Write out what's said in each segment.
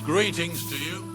Greetings to you.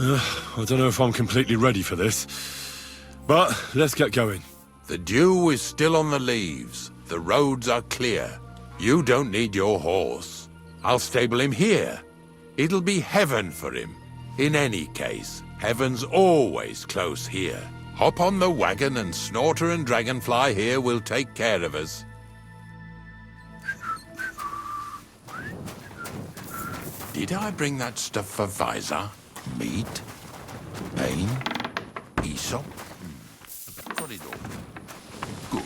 I don't know if I'm completely ready for this, but let's get going. The dew is still on the leaves. The roads are clear. You don't need your horse. I'll stable him here. It'll be heaven for him. In any case, heaven's always close here. Hop on the wagon and Snorter and Dragonfly here will take care of us. Did I bring that stuff for Visor? Meat? Pain? Aesop? Got it all. Good.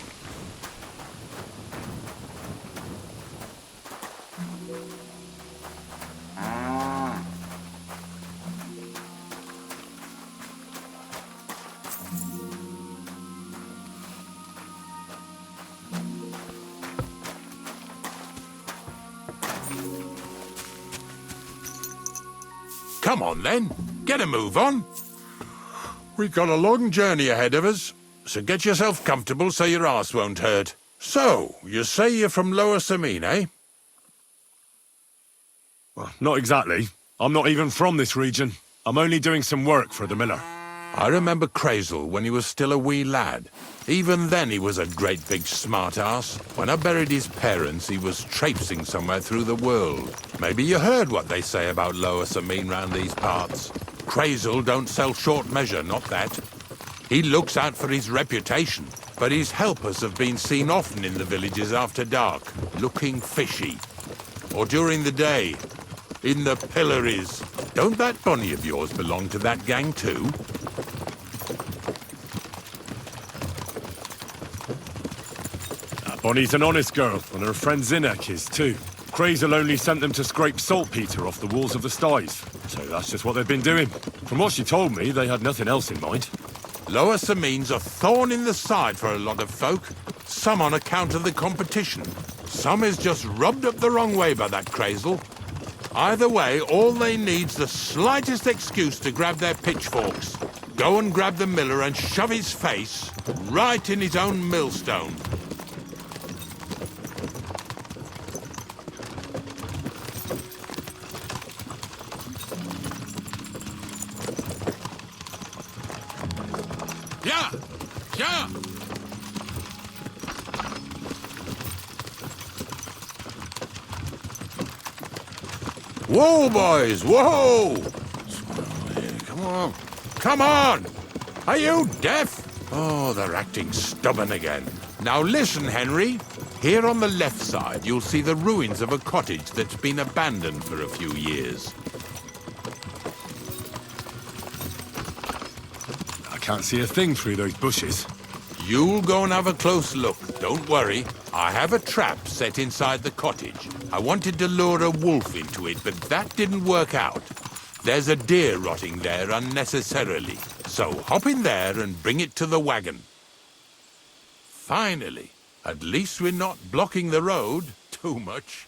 Come on then, get a move on. We've got a long journey ahead of us, so get yourself comfortable so your arse won't hurt. So, you say you're from Lower Samine, eh? Well, not exactly. I'm not even from this region. I'm only doing some work for the miller. I remember Crazel when he was still a wee lad. Even then he was a great big smart-ass. When I buried his parents, he was traipsing somewhere through the world. Maybe you heard what they say about Lower Samine round these parts. Crazel don't sell short measure, not that. He looks out for his reputation, but his helpers have been seen often in the villages after dark, looking fishy. Or during the day, in the pillories. Don't that bunny of yours belong to that gang too? Bonnie's an honest girl, and her friend Zinnek is too. Crazel only sent them to scrape saltpeter off the walls of the sties, so that's just what they've been doing. From what she told me, they had nothing else in mind. Lower Samine's a thorn in the side for a lot of folk. Some on account of the competition. Some is just rubbed up the wrong way by that Crazel. Either way, all they need's the slightest excuse to grab their pitchforks. Go and grab the miller and shove his face right in his own millstone. Yeah! Yeah! Whoa, boys! Whoa! Come on. Come on! Are you deaf? Oh, they're acting stubborn again. Now listen, Henry. Here on the left side, you'll see the ruins of a cottage that's been abandoned for a few years. I can't see a thing through those bushes. You'll go and have a close look. Don't worry. I have a trap set inside the cottage. I wanted to lure a wolf into it, but that didn't work out. There's a deer rotting there unnecessarily. So hop in there and bring it to the wagon. Finally. At least we're not blocking the road too much.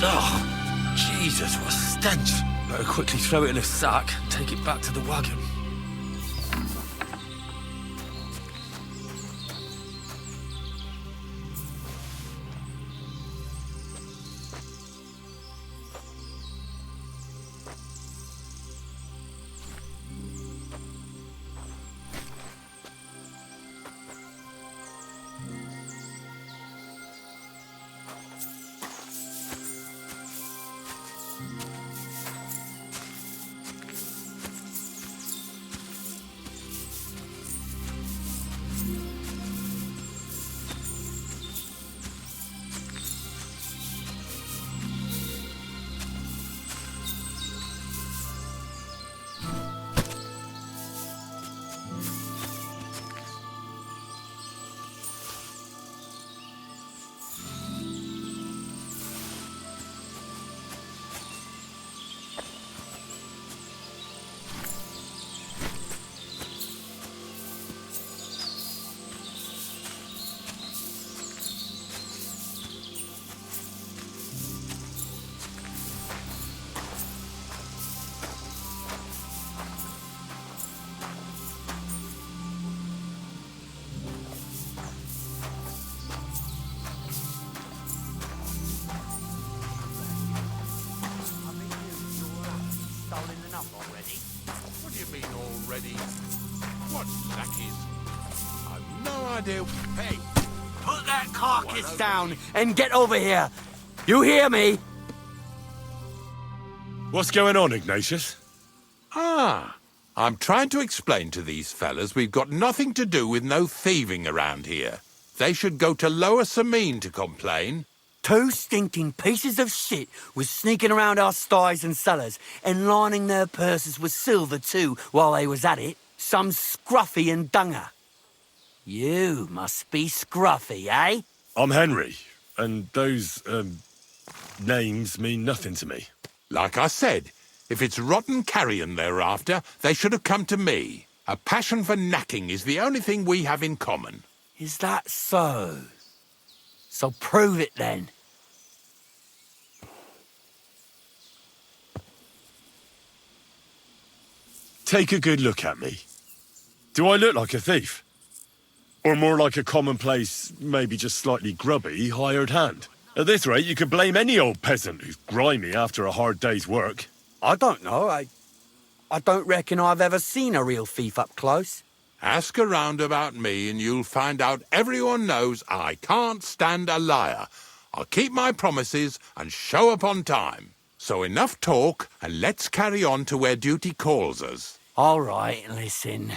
Oh, Jesus, what a stench. Better quickly throw it in a sack and take it back to the wagon. What do you mean already? What lackeys? I've no idea. Hey! Put that carcass down and get over here. You hear me? What's going on, Ignatius? Ah, I'm trying to explain to these fellas we've got nothing to do with no thieving around here. They should go to Lower Samine to complain. Two stinking pieces of shit was sneaking around our sties and cellars and lining their purses with silver too while they was at it. Some scruffy and dunger. You must be scruffy, eh? I'm Henry, and those, names mean nothing to me. Like I said, if it's rotten carrion they're after, they should have come to me. A passion for knacking is the only thing we have in common. Is that so? So prove it then. Take a good look at me. Do I look like a thief? Or more like a commonplace, maybe just slightly grubby, hired hand? At this rate, you could blame any old peasant who's grimy after a hard day's work. I don't know. I don't reckon I've ever seen a real thief up close. Ask around about me and you'll find out everyone knows I can't stand a liar. I'll keep my promises and show up on time. So enough talk and let's carry on to where duty calls us. All right, listen.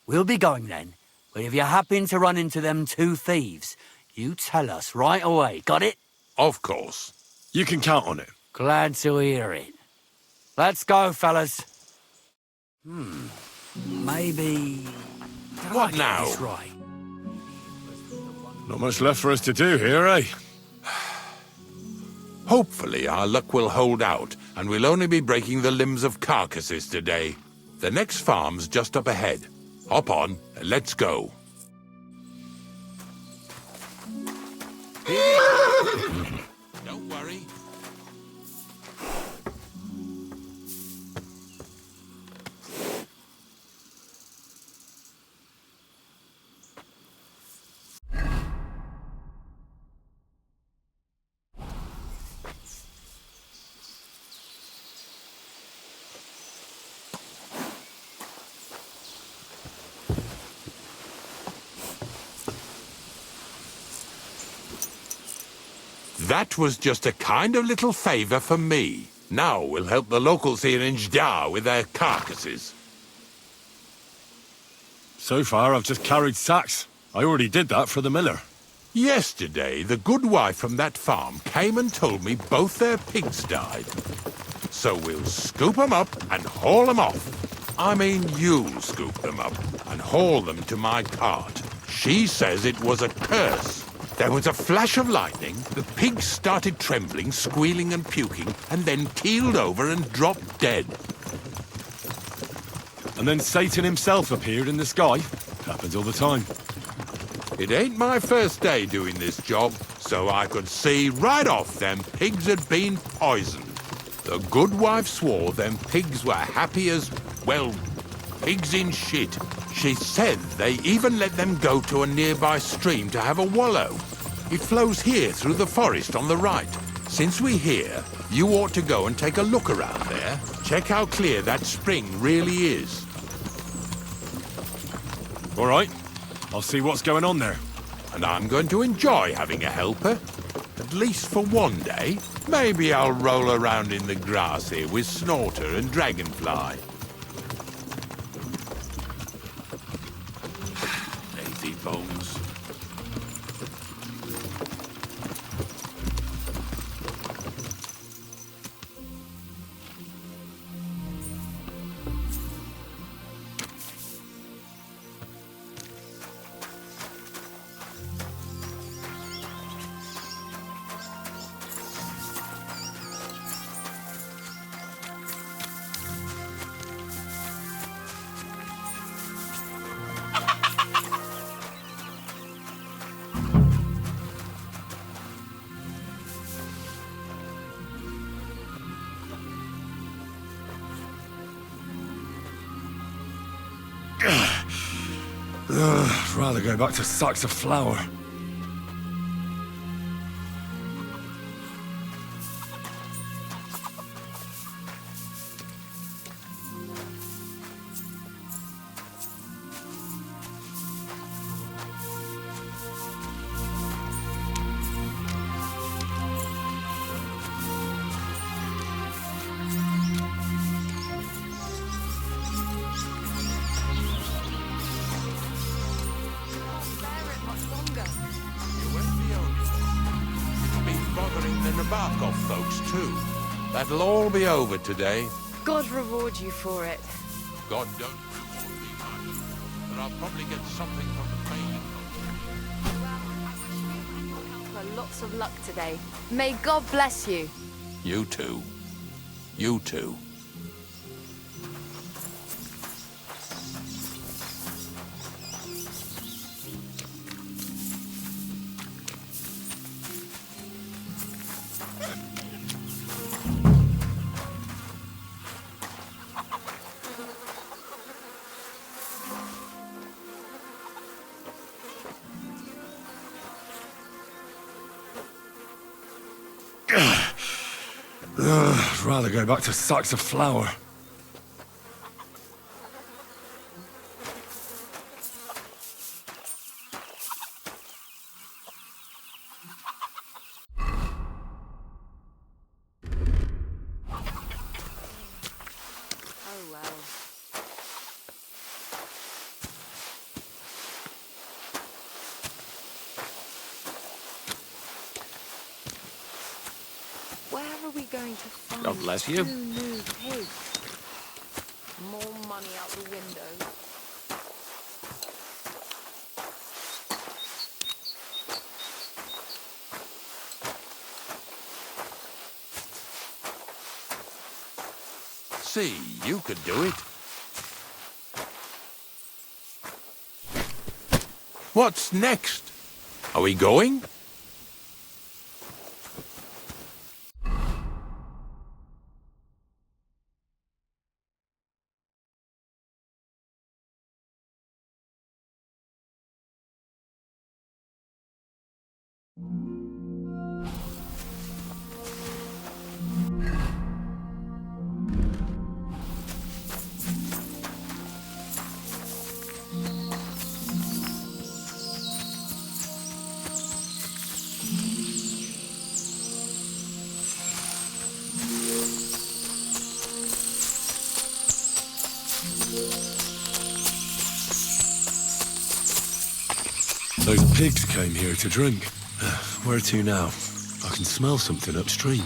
We'll be going then. But if you happen to run into them two thieves, you tell us right away, got it? Of course. You can count on it. Glad to hear it. Let's go, fellas. Maybe... Did What I get now? this right? Not much left for us to do here, eh? Hopefully our luck will hold out and we'll only be breaking the limbs of carcasses today. The next farm's just up ahead. Hop on and let's go. Don't worry. That was just a kind of little favour for me. Now we'll help the locals here in Jdar with their carcasses. So far, I've just carried sacks. I already did that for the miller. Yesterday, the good wife from that farm came and told me both their pigs died. So we'll scoop them up and haul them off. I mean, you'll scoop them up and haul them to my cart. She says it was a curse. There was a flash of lightning, the pigs started trembling, squealing and puking, and then keeled over and dropped dead. And then Satan himself appeared in the sky. Happens all the time. It ain't my first day doing this job, so I could see right off them pigs had been poisoned. The good wife swore them pigs were happy as, well, pigs in shit. She said they even let them go to a nearby stream to have a wallow. It flows here through the forest on the right. Since we're here, you ought to go and take a look around there. Check how clear that spring really is. All right. I'll see what's going on there. And I'm going to enjoy having a helper. At least for one day. Maybe I'll roll around in the grass here with Snorter and Dragonfly. Lazy bones. Rather go back to sacks of flour. Embark off folks too. That'll all be over today. God reward you for it. God don't reward me much, but I'll probably get something from the payment. Well, I wish you and your helper lots of luck today. May God bless you. You too. You too. Rather go back to sacks of flour. Oh well. Where are we going to find God bless you. 2 new pigs? More money out the window. See, you could do it. What's next? Are we going? Those pigs came here to drink. Where to now? I can smell something upstream.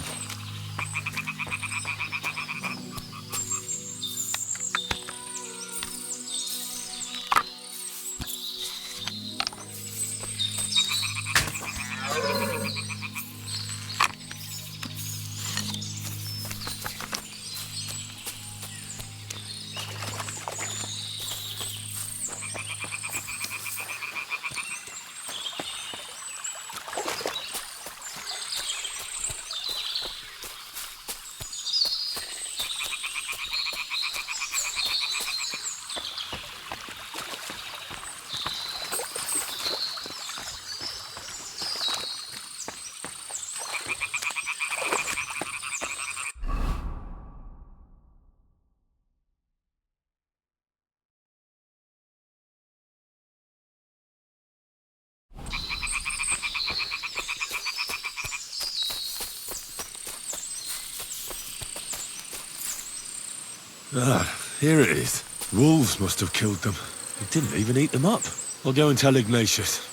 Ah, here it is. Wolves must have killed them. They didn't even eat them up. I'll go and tell Ignatius.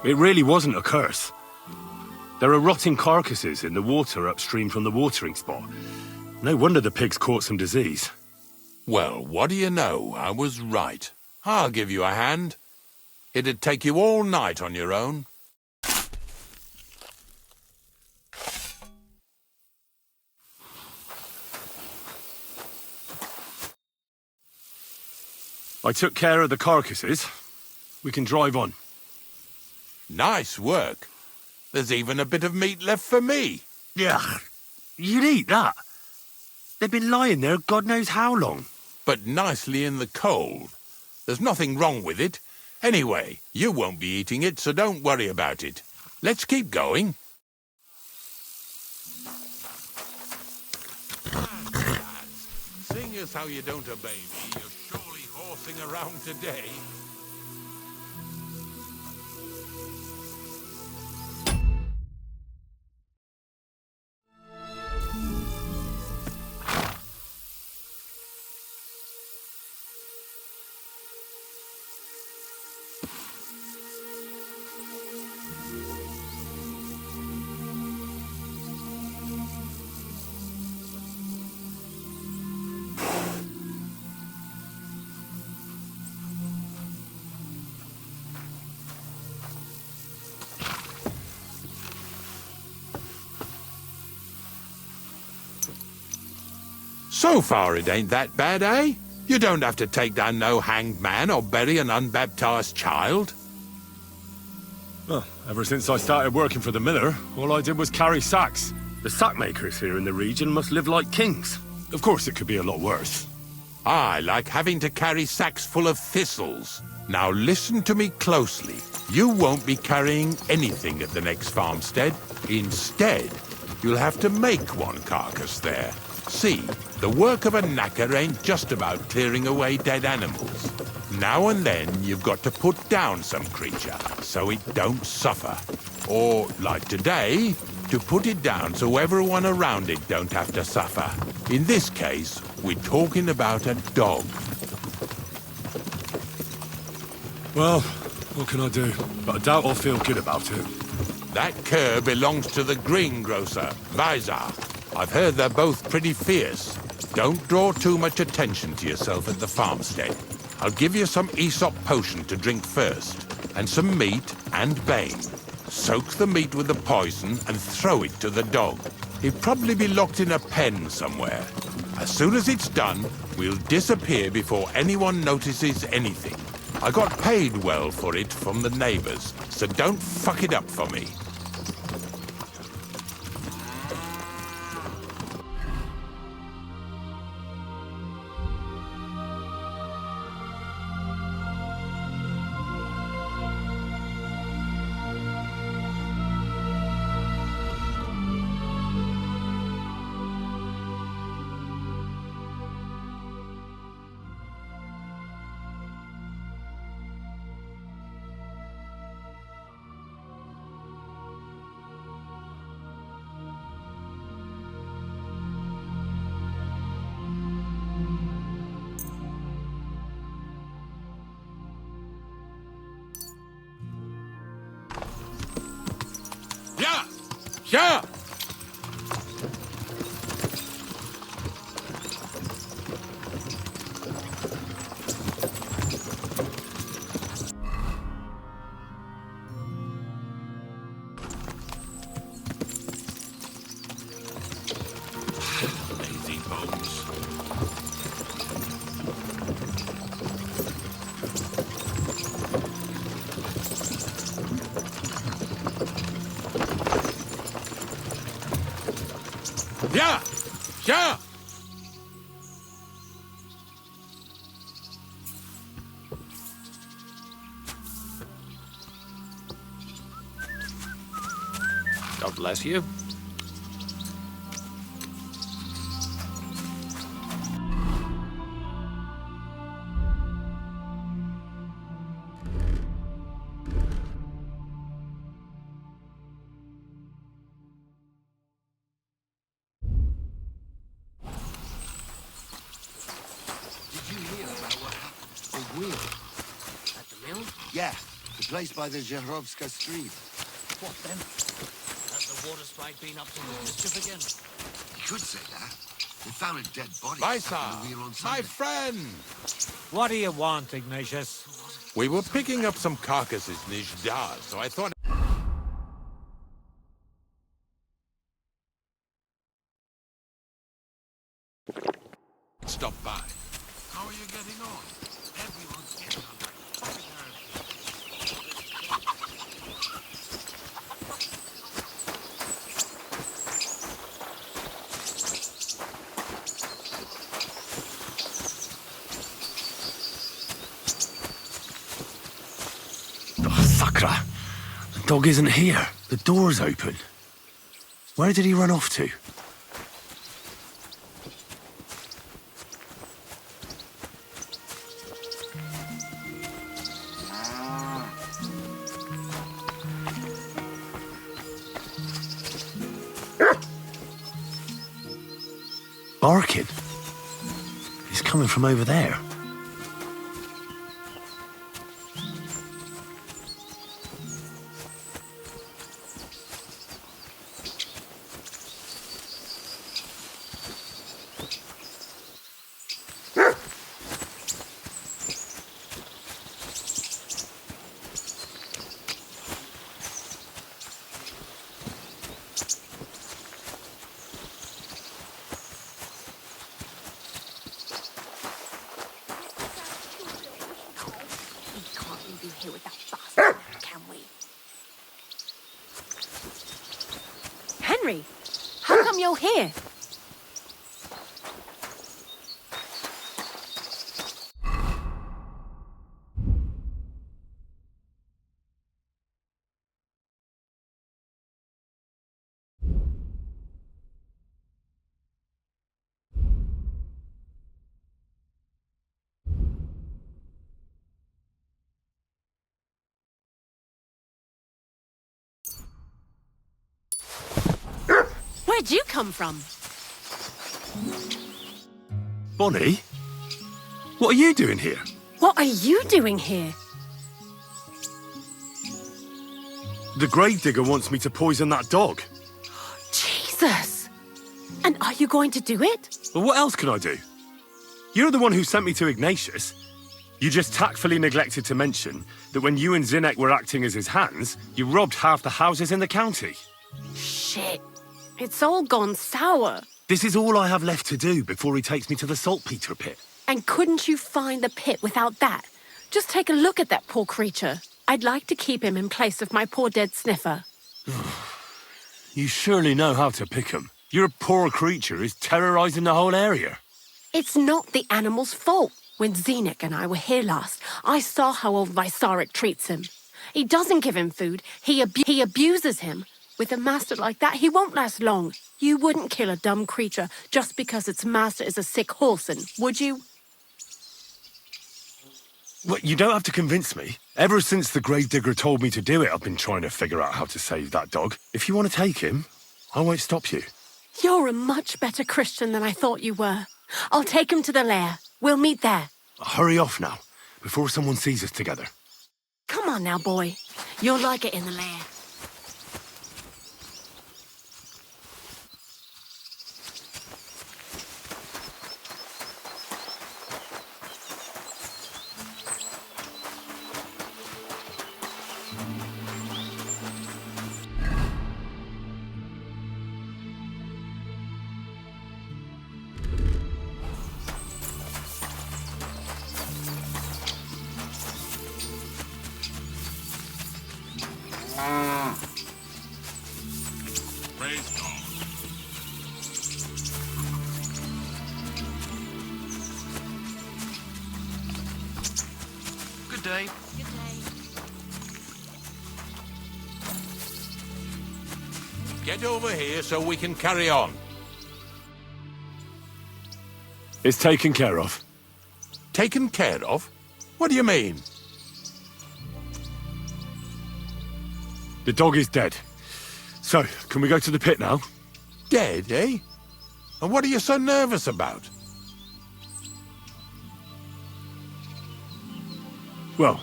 It really wasn't a curse. There are rotting carcasses in the water upstream from the watering spot. No wonder the pigs caught some disease. Well, what do you know? I was right. I'll give you a hand. It'd take you all night on your own. I took care of the carcasses. We can drive on. Nice work. There's even a bit of meat left for me. Yeah, you'd eat that. They've been lying there God knows how long. But nicely in the cold. There's nothing wrong with it. Anyway, you won't be eating it, so don't worry about it. Let's keep going. Seeing as how you don't obey me, you're surely horsing around today. So far it ain't that bad, eh? You don't have to take down no hanged man or bury an unbaptized child. Well, ever since I started working for the miller, all I did was carry sacks. The sack makers here in the region must live like kings. Of course it could be a lot worse. I like having to carry sacks full of thistles. Now listen to me closely. You won't be carrying anything at the next farmstead. Instead, you'll have to make one carcass there. See, the work of a knacker ain't just about clearing away dead animals. Now and then, you've got to put down some creature, so it don't suffer. Or, like today, to put it down so everyone around it don't have to suffer. In this case, we're talking about a dog. Well, what can I do? But I doubt I'll feel good about it. That cur belongs to the greengrocer, Vizar. I've heard they're both pretty fierce. Don't draw too much attention to yourself at the farmstead. I'll give you some Aesop potion to drink first, and some meat and bane. Soak the meat with the poison and throw it to the dog. He'll probably be locked in a pen somewhere. As soon as it's done, we'll disappear before anyone notices anything. I got paid well for it from the neighbors, so don't fuck it up for me. Yeah! Lazy bones. Yeah! Yeah! God bless you. Did you hear about what happened to the wheel? At the mill? Yeah, the place by the Zherovska street. What then? Has the water sprite been up to the mischief again? You could say that. They found a dead body Lysa, stuck in the wheel on my Sunday. friend! What do you want, Ignatius? We were picking up some carcasses in Ijdar, so I thought... Stop by. How are you getting on? Everyone's getting on like fucking Oh, Sakra! The dog isn't here. The door's open. Where did he run off to? Barking. He's coming from over there. We can't leave you here with that bastard, can we? Henry, how come you're here? Where'd you come from? Bonnie? What are you doing here? What are you doing here? The gravedigger wants me to poison that dog. Jesus! And are you going to do it? Well, what else can I do? You're the one who sent me to Ignatius. You just tactfully neglected to mention that when you and Zinnek were acting as his hands, you robbed half the houses in the county. Shit. It's all gone sour. This is all I have left to do before he takes me to the Saltpeter pit. And couldn't you find the pit without that? Just take a look at that poor creature. I'd like to keep him in place of my poor dead sniffer. You surely know how to pick 'em. Your poor creature is terrorizing the whole area. It's not the animal's fault. When Zinnek and I were here last, I saw how old Vysarik treats him. He doesn't give him food. He abuses him. With a master like that, he won't last long. You wouldn't kill a dumb creature just because its master is a sick horseman, would you? Well, you don't have to convince me. Ever since the gravedigger told me to do it, I've been trying to figure out how to save that dog. If you want to take him, I won't stop you. You're a much better Christian than I thought you were. I'll take him to the lair. We'll meet there. Hurry off now, before someone sees us together. Come on now, boy. You'll like it in the lair. Praise God. Good day. Get over here so we can carry on. It's taken care of. Taken care of? What do you mean? The dog is dead. So, can we go to the pit now? Dead, eh? And what are you so nervous about? Well,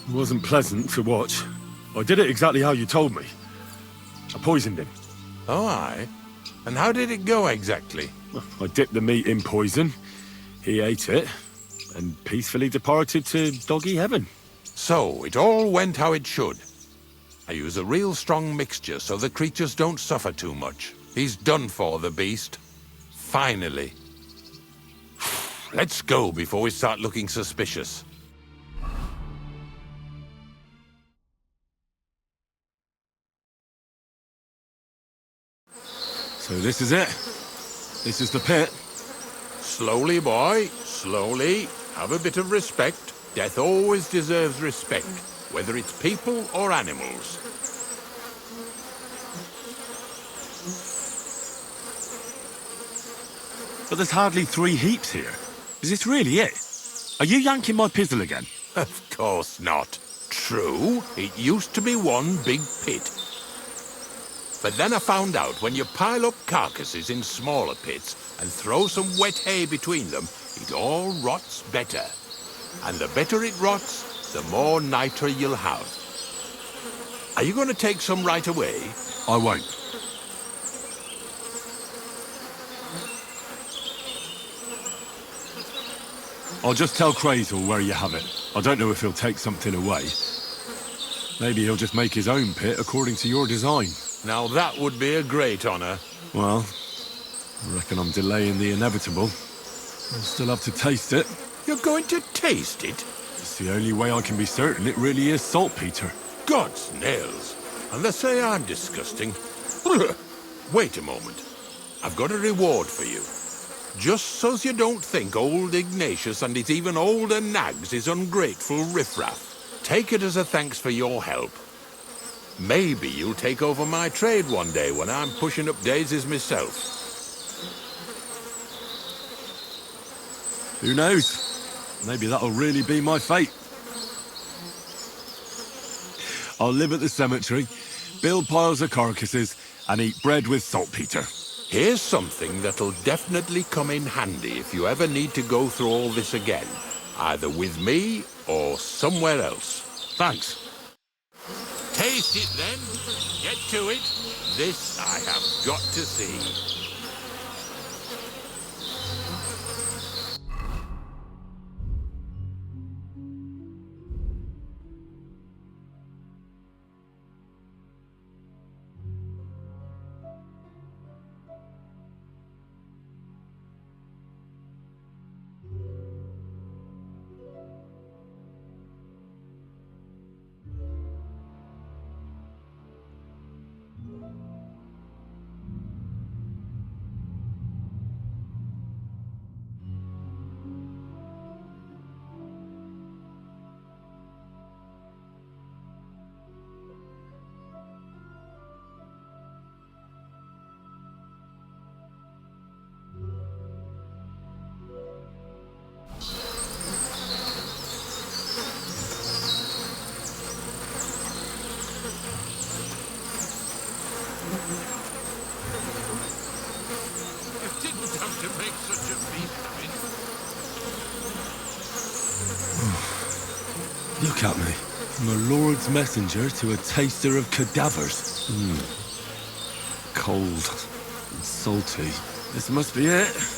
it wasn't pleasant to watch. I did it exactly how you told me. I poisoned him. Oh, aye. And how did it go exactly? I dipped the meat in poison. He ate it, and peacefully departed to doggy heaven. So, it all went how it should. I use a real strong mixture so the creatures don't suffer too much. He's done for, the beast. Finally. Let's go before we start looking suspicious. So this is it. This is the pit. Slowly, boy. Slowly. Have a bit of respect. Death always deserves respect, whether it's people or animals. But there's hardly 3 heaps here. Is this really it? Are you yanking my pizzle again? Of course not. True, it used to be one big pit. But then I found out when you pile up carcasses in smaller pits and throw some wet hay between them, it all rots better. And the better it rots, the more nitre you'll have. Are you going to take some right away? I won't. I'll just tell Crazel where you have it. I don't know if he'll take something away. Maybe he'll just make his own pit according to your design. Now that would be a great honor. Well, I reckon I'm delaying the inevitable. I'll still have to taste it. You're going to taste it? It's the only way I can be certain it really is saltpeter. God's nails. And they say I'm disgusting. Wait a moment. I've got a reward for you. Just so's you don't think old Ignatius and his even older nags is ungrateful riffraff. Take it as a thanks for your help. Maybe you'll take over my trade one day when I'm pushing up daisies myself. Who knows? Maybe that'll really be my fate. I'll live at the cemetery, build piles of carcasses, and eat bread with saltpeter. Here's something that'll definitely come in handy if you ever need to go through all this again. Either with me or somewhere else. Thanks. Taste it then. Get to it. This I have got to see. To make such a beast of it. Look at me. From a lord's messenger to a taster of cadavers. Cold and salty. This must be it.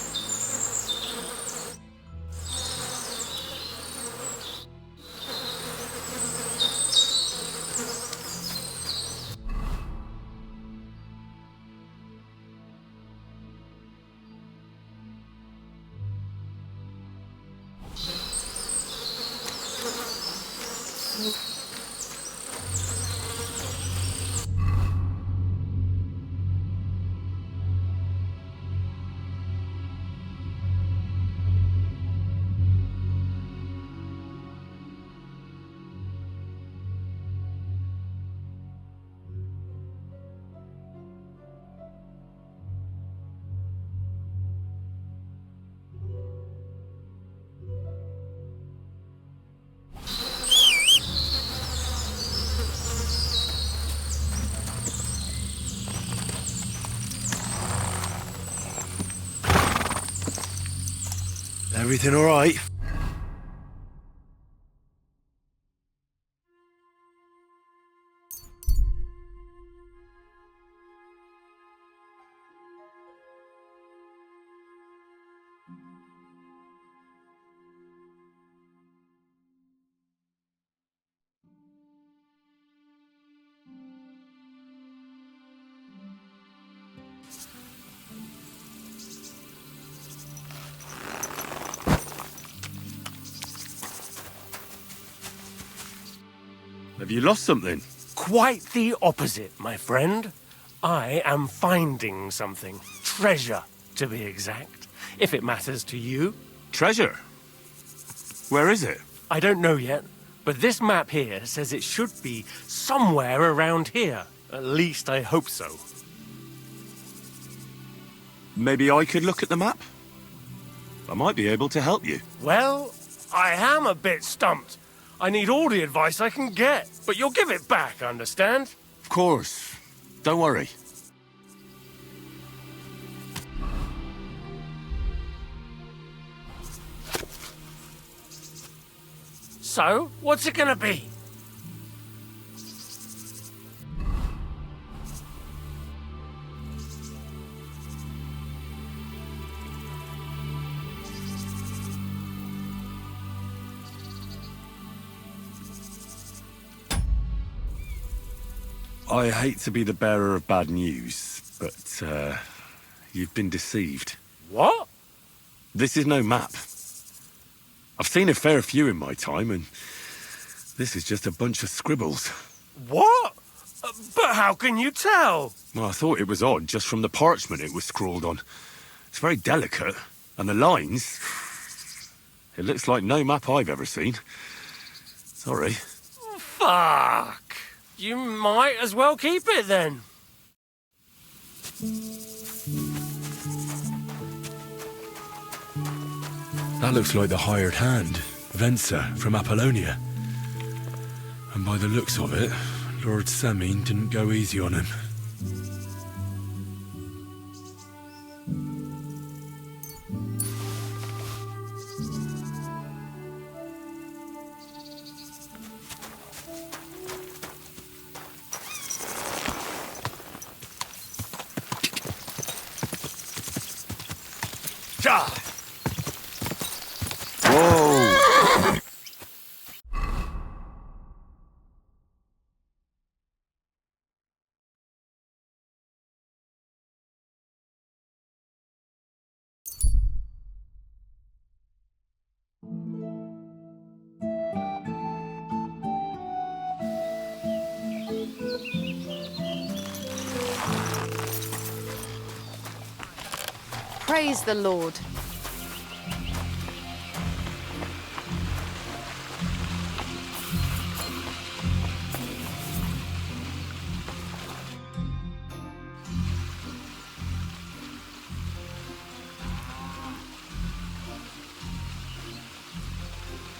Everything all right? Have you lost something? Quite the opposite, my friend. I am finding something. Treasure, to be exact. If it matters to you. Treasure? Where is it? I don't know yet, but this map here says it should be somewhere around here. At least I hope so. Maybe I could look at the map? I might be able to help you. Well, I am a bit stumped. I need all the advice I can get, but you'll give it back, understand? Of course. Don't worry. So, what's it gonna be? I hate to be the bearer of bad news, but, you've been deceived. What? This is no map. I've seen a fair few in my time, and this is just a bunch of scribbles. What? But how can you tell? Well, I thought it was odd just from the parchment it was scrawled on. It's very delicate, and the lines... It looks like no map I've ever seen. Sorry. Fuck. You might as well keep it then. That looks like the hired hand, Venser from Apollonia. And by the looks of it, Lord Samine didn't go easy on him. Whoa! Praise the Lord.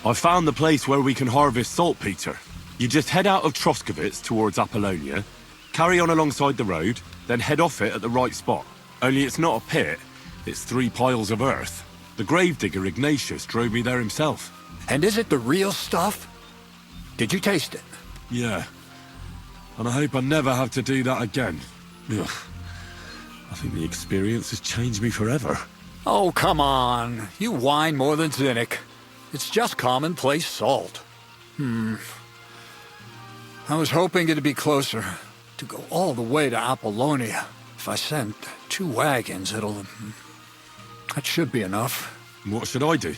I found the place where we can harvest saltpeter. You just head out of Troskovitz towards Apollonia, carry on alongside the road, then head off it at the right spot. Only it's not a pit, it's 3 piles of earth. The gravedigger Ignatius drove me there himself. And is it the real stuff? Did you taste it? Yeah. And I hope I never have to do that again. Ugh. I think the experience has changed me forever. Oh, come on. You whine more than Zinnik. It's just commonplace salt. I was hoping it'd be closer. To go all the way to Apollonia. If I sent 2 wagons, that should be enough. What should I do?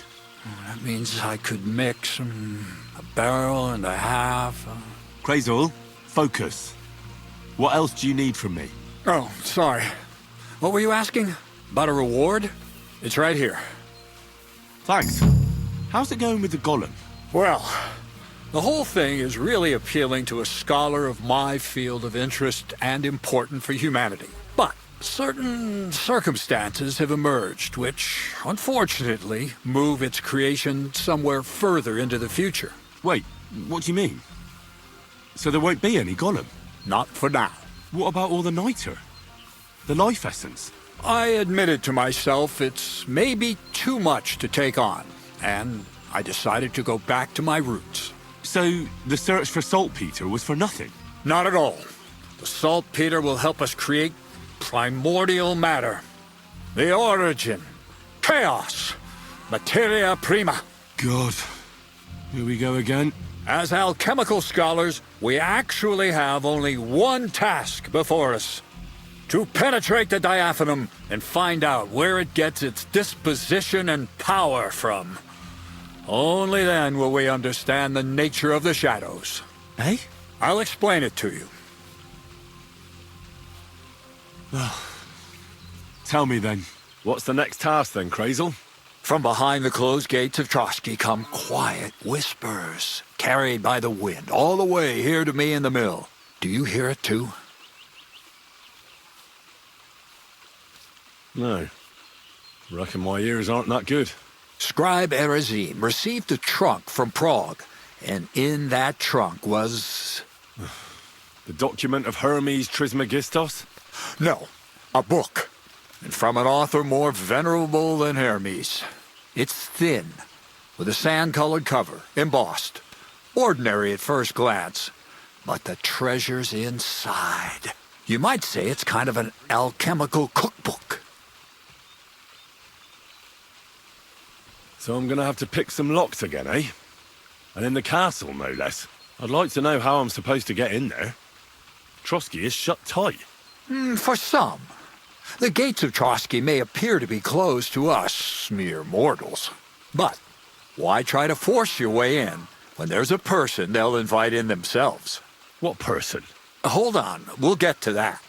That means I could mix a barrel and a half. Crazul, focus. What else do you need from me? Oh, sorry. What were you asking? About a reward? It's right here. Thanks. How's it going with the golem? Well, the whole thing is really appealing to a scholar of my field of interest and important for humanity. But certain circumstances have emerged which, unfortunately, move its creation somewhere further into the future. Wait, what do you mean? So there won't be any golem? Not for now. What about all the niter? The life essence? I admitted to myself it's maybe too much to take on, and I decided to go back to my roots. So, the search for saltpeter was for nothing? Not at all. The saltpeter will help us create primordial matter. The origin. Chaos. Materia prima. God. Here we go again. As alchemical scholars, we actually have only one task before us. To penetrate the diaphanum and find out where it gets its disposition and power from. Only then will we understand the nature of the shadows. Eh? I'll explain it to you. Tell me then, what's the next task then, Crazel? From behind the closed gates of Trotsky come quiet whispers, carried by the wind, all the way here to me in the mill. Do you hear it too? No. Reckon my ears aren't that good. Scribe Erezim received a trunk from Prague, and in that trunk was... The document of Hermes Trismegistos? No, a book. And from an author more venerable than Hermes. It's thin, with a sand-colored cover, embossed. Ordinary at first glance, but the treasure's inside. You might say it's kind of an alchemical cookbook. So I'm gonna have to pick some locks again, eh? And in the castle, no less. I'd like to know how I'm supposed to get in there. Trotsky is shut tight. For some. The gates of Trotsky may appear to be closed to us, mere mortals. But why try to force your way in when there's a person they'll invite in themselves? What person? Hold on, we'll get to that.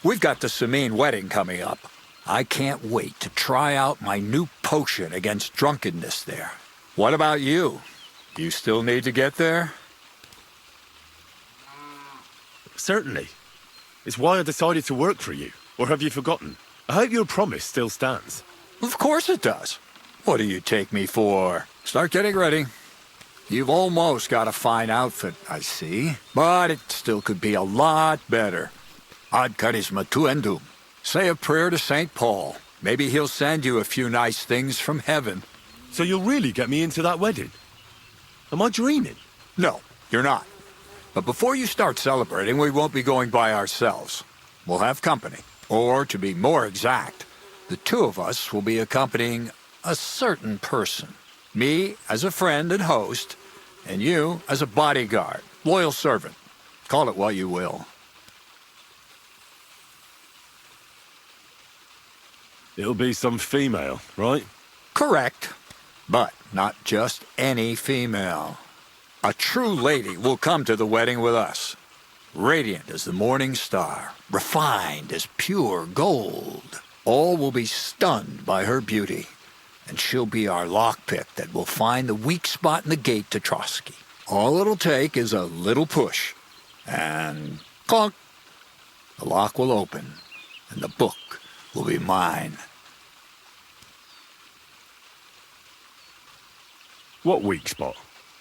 We've got the Samine wedding coming up. I can't wait to try out my new potion against drunkenness there. What about you? You still need to get there? Certainly. It's why I decided to work for you. Or have you forgotten? I hope your promise still stands. Of course it does. What do you take me for? Start getting ready. You've almost got a fine outfit, I see. But it still could be a lot better. Ad charisma tuendum. Say a prayer to St. Paul. Maybe he'll send you a few nice things from heaven. So you'll really get me into that wedding? Am I dreaming? No, you're not. But before you start celebrating, we won't be going by ourselves. We'll have company. Or, to be more exact, the two of us will be accompanying a certain person. Me as a friend and host, and you as a bodyguard, loyal servant. Call it what you will. It'll be some female, right? Correct. But not just any female. A true lady will come to the wedding with us. Radiant as the morning star, refined as pure gold. All will be stunned by her beauty, and she'll be our lockpick that will find the weak spot in the gate to Trotsky. All it'll take is a little push, and clunk, the lock will open, and the book will be mine. What weak spot?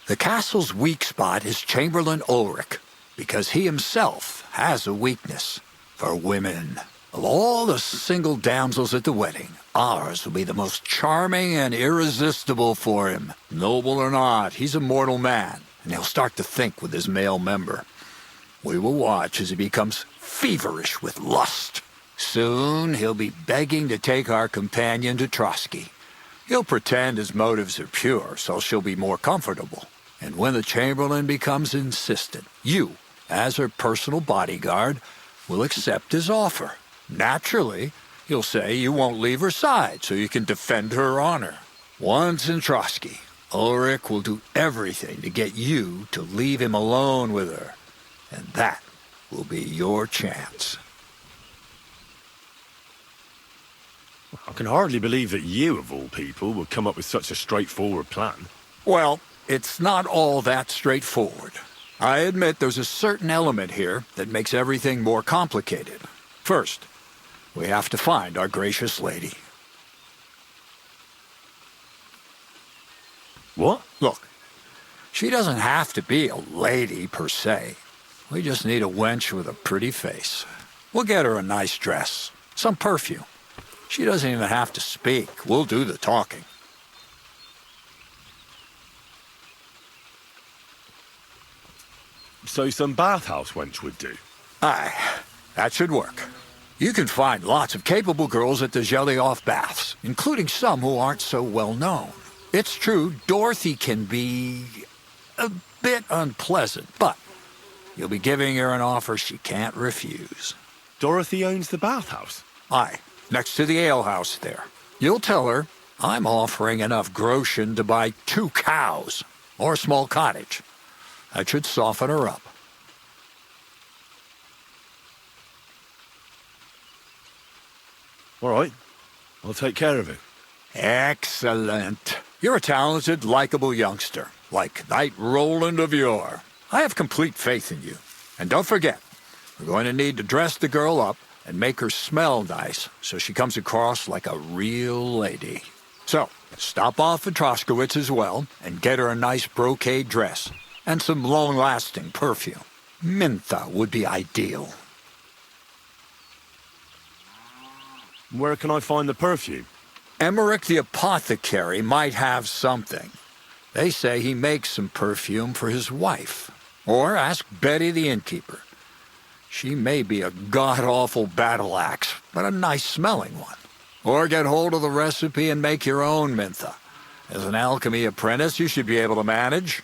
The castle's weak spot is Chamberlain Ulrich, because he himself has a weakness for women. Of all the single damsels at the wedding, ours will be the most charming and irresistible for him. Noble or not, he's a mortal man, and he'll start to think with his male member. We will watch as he becomes feverish with lust. Soon he'll be begging to take our companion to Trotsky. He'll pretend his motives are pure, so she'll be more comfortable. And when the Chamberlain becomes insistent, you, as her personal bodyguard, will accept his offer. Naturally, you'll say you won't leave her side so you can defend her honor. Once in Trotsky, Ulrich will do everything to get you to leave him alone with her. And that will be your chance. I can hardly believe that you, of all people, would come up with such a straightforward plan. Well, it's not all that straightforward. I admit there's a certain element here that makes everything more complicated. First, we have to find our gracious lady. What? Look, she doesn't have to be a lady per se. We just need a wench with a pretty face. We'll get her a nice dress, some perfume, She doesn't even have to speak. We'll do the talking. So some bathhouse wench would do. Aye, that should work. You can find lots of capable girls at the Gelioff baths, including some who aren't so well known. It's true, Dorothy can be a bit unpleasant, but you'll be giving her an offer she can't refuse. Dorothy owns the bathhouse? Aye, next to the alehouse there. You'll tell her I'm offering enough groschen to buy 2 cows or a small cottage. That should soften her up. All right. I'll take care of it. Excellent. You're a talented, likable youngster, like Knight Roland of yore. I have complete faith in you. And don't forget, we're going to need to dress the girl up and make her smell nice so she comes across like a real lady. So, stop off at Troskowitz as well and get her a nice brocade dress and some long-lasting perfume. Mintha would be ideal. Where can I find the perfume? Emmerich the apothecary might have something. They say he makes some perfume for his wife. Or ask Betty the innkeeper. She may be a god-awful battle axe, but a nice-smelling one. Or get hold of the recipe and make your own Mintha. As an alchemy apprentice, you should be able to manage.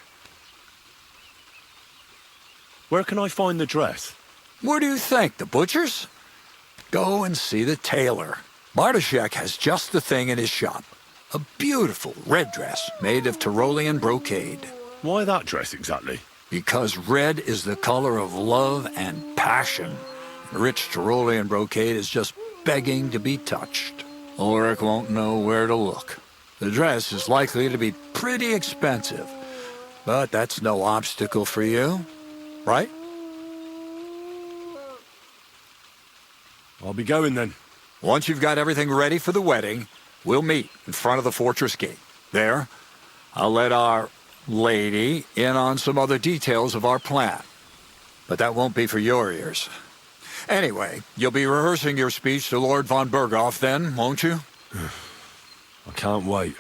Where can I find the dress? Where do you think? The butcher's? Go and see the tailor. Bartoszek has just the thing in his shop. A beautiful red dress made of Tyrolean brocade. Why that dress exactly? Because red is the color of love and passion. Rich Tyrolean brocade is just begging to be touched. Ulrich won't know where to look. The dress is likely to be pretty expensive, but that's no obstacle for you, right? I'll be going then. Once you've got everything ready for the wedding, we'll meet in front of the fortress gate. There, I'll let our lady in on some other details of our plan. But that won't be for your ears. Anyway, you'll be rehearsing your speech to Lord von Berghoff then, won't you? I can't wait.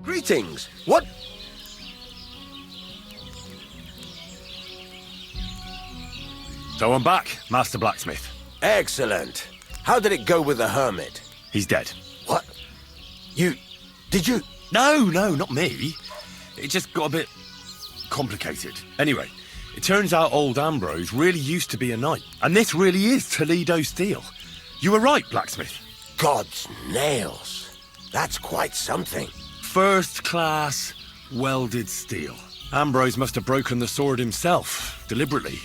Greetings. What? So I'm back, Master Blacksmith. Excellent. How did it go with the hermit? He's dead. What? Did you? No, not me. It just got a bit complicated. Anyway, it turns out old Ambrose really used to be a knight. And this really is Toledo steel. You were right, Blacksmith. God's nails. That's quite something. First class, welded steel. Ambrose must have broken the sword himself, deliberately.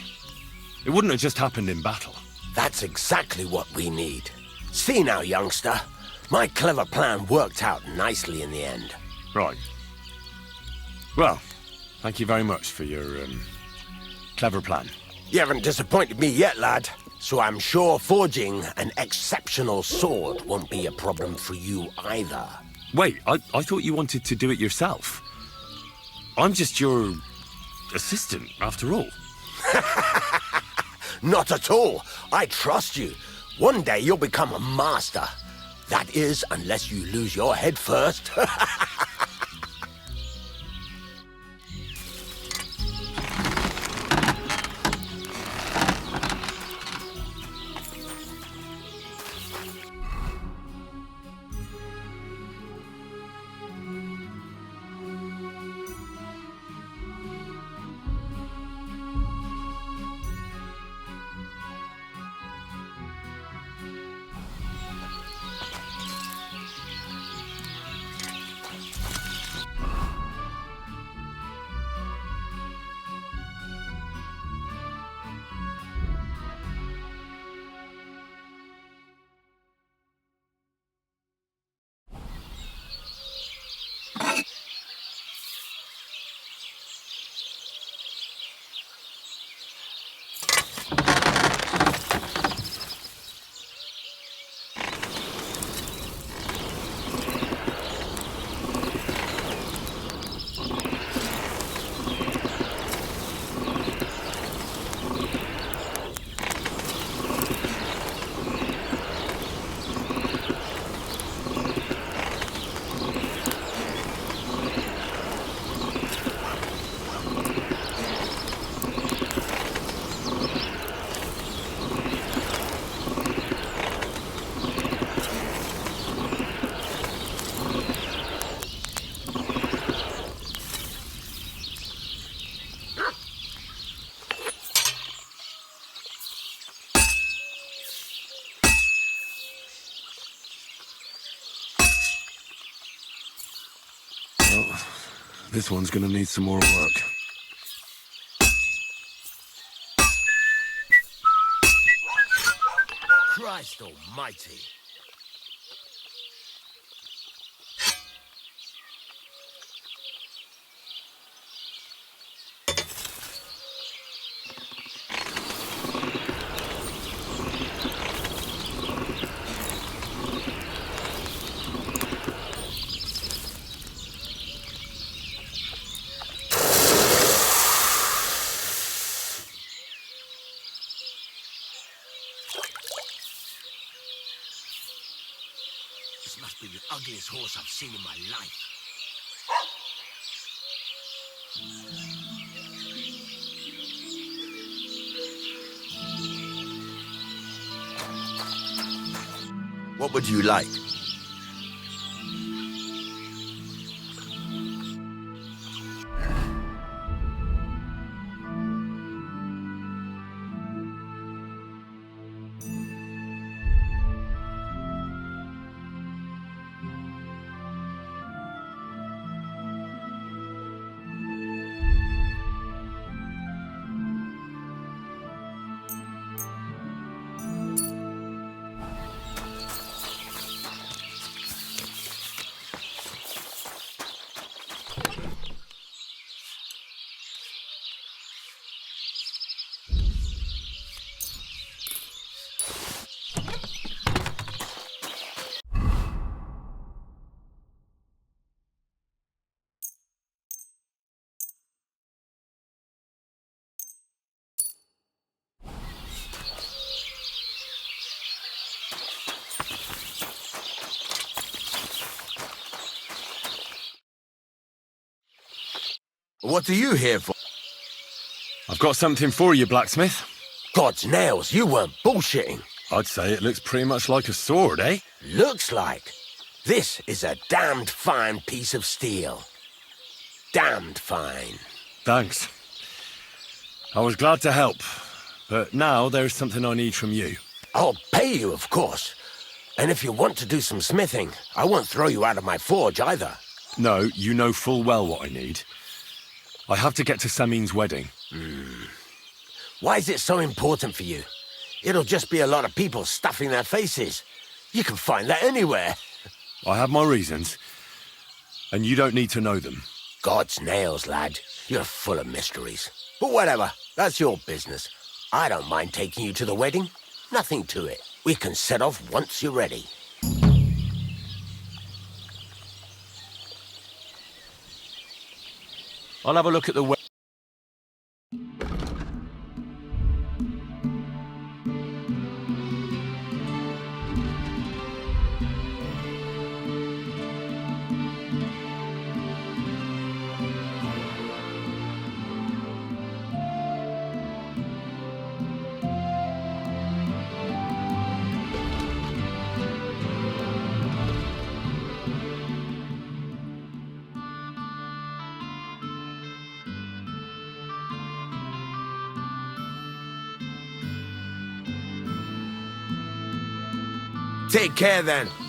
It wouldn't have just happened in battle. That's exactly what we need. See now, youngster. My clever plan worked out nicely in the end. Right. Well, thank you very much for your clever plan. You haven't disappointed me yet, lad. So I'm sure forging an exceptional sword won't be a problem for you either. Wait, I thought you wanted to do it yourself. I'm just your assistant, after all. Not at all. I trust you. One day you'll become a master. That is, unless you lose your head first. This one's gonna need some more work. Christ almighty. This must be the ugliest horse I've seen in my life. What would you like? What are you here for? I've got something for you, blacksmith. God's nails, you weren't bullshitting. I'd say it looks pretty much like a sword, eh? Looks like. This is a damned fine piece of steel. Damned fine. Thanks. I was glad to help, but now there's something I need from you. I'll pay you, of course. And if you want to do some smithing, I won't throw you out of my forge either. No, you know full well what I need. I have to get to Samin's wedding. Why is it so important for you? It'll just be a lot of people stuffing their faces. You can find that anywhere. I have my reasons, and you don't need to know them. God's nails, lad. You're full of mysteries. But whatever, that's your business. I don't mind taking you to the wedding. Nothing to it. We can set off once you're ready. I'll have a look at the Take care then.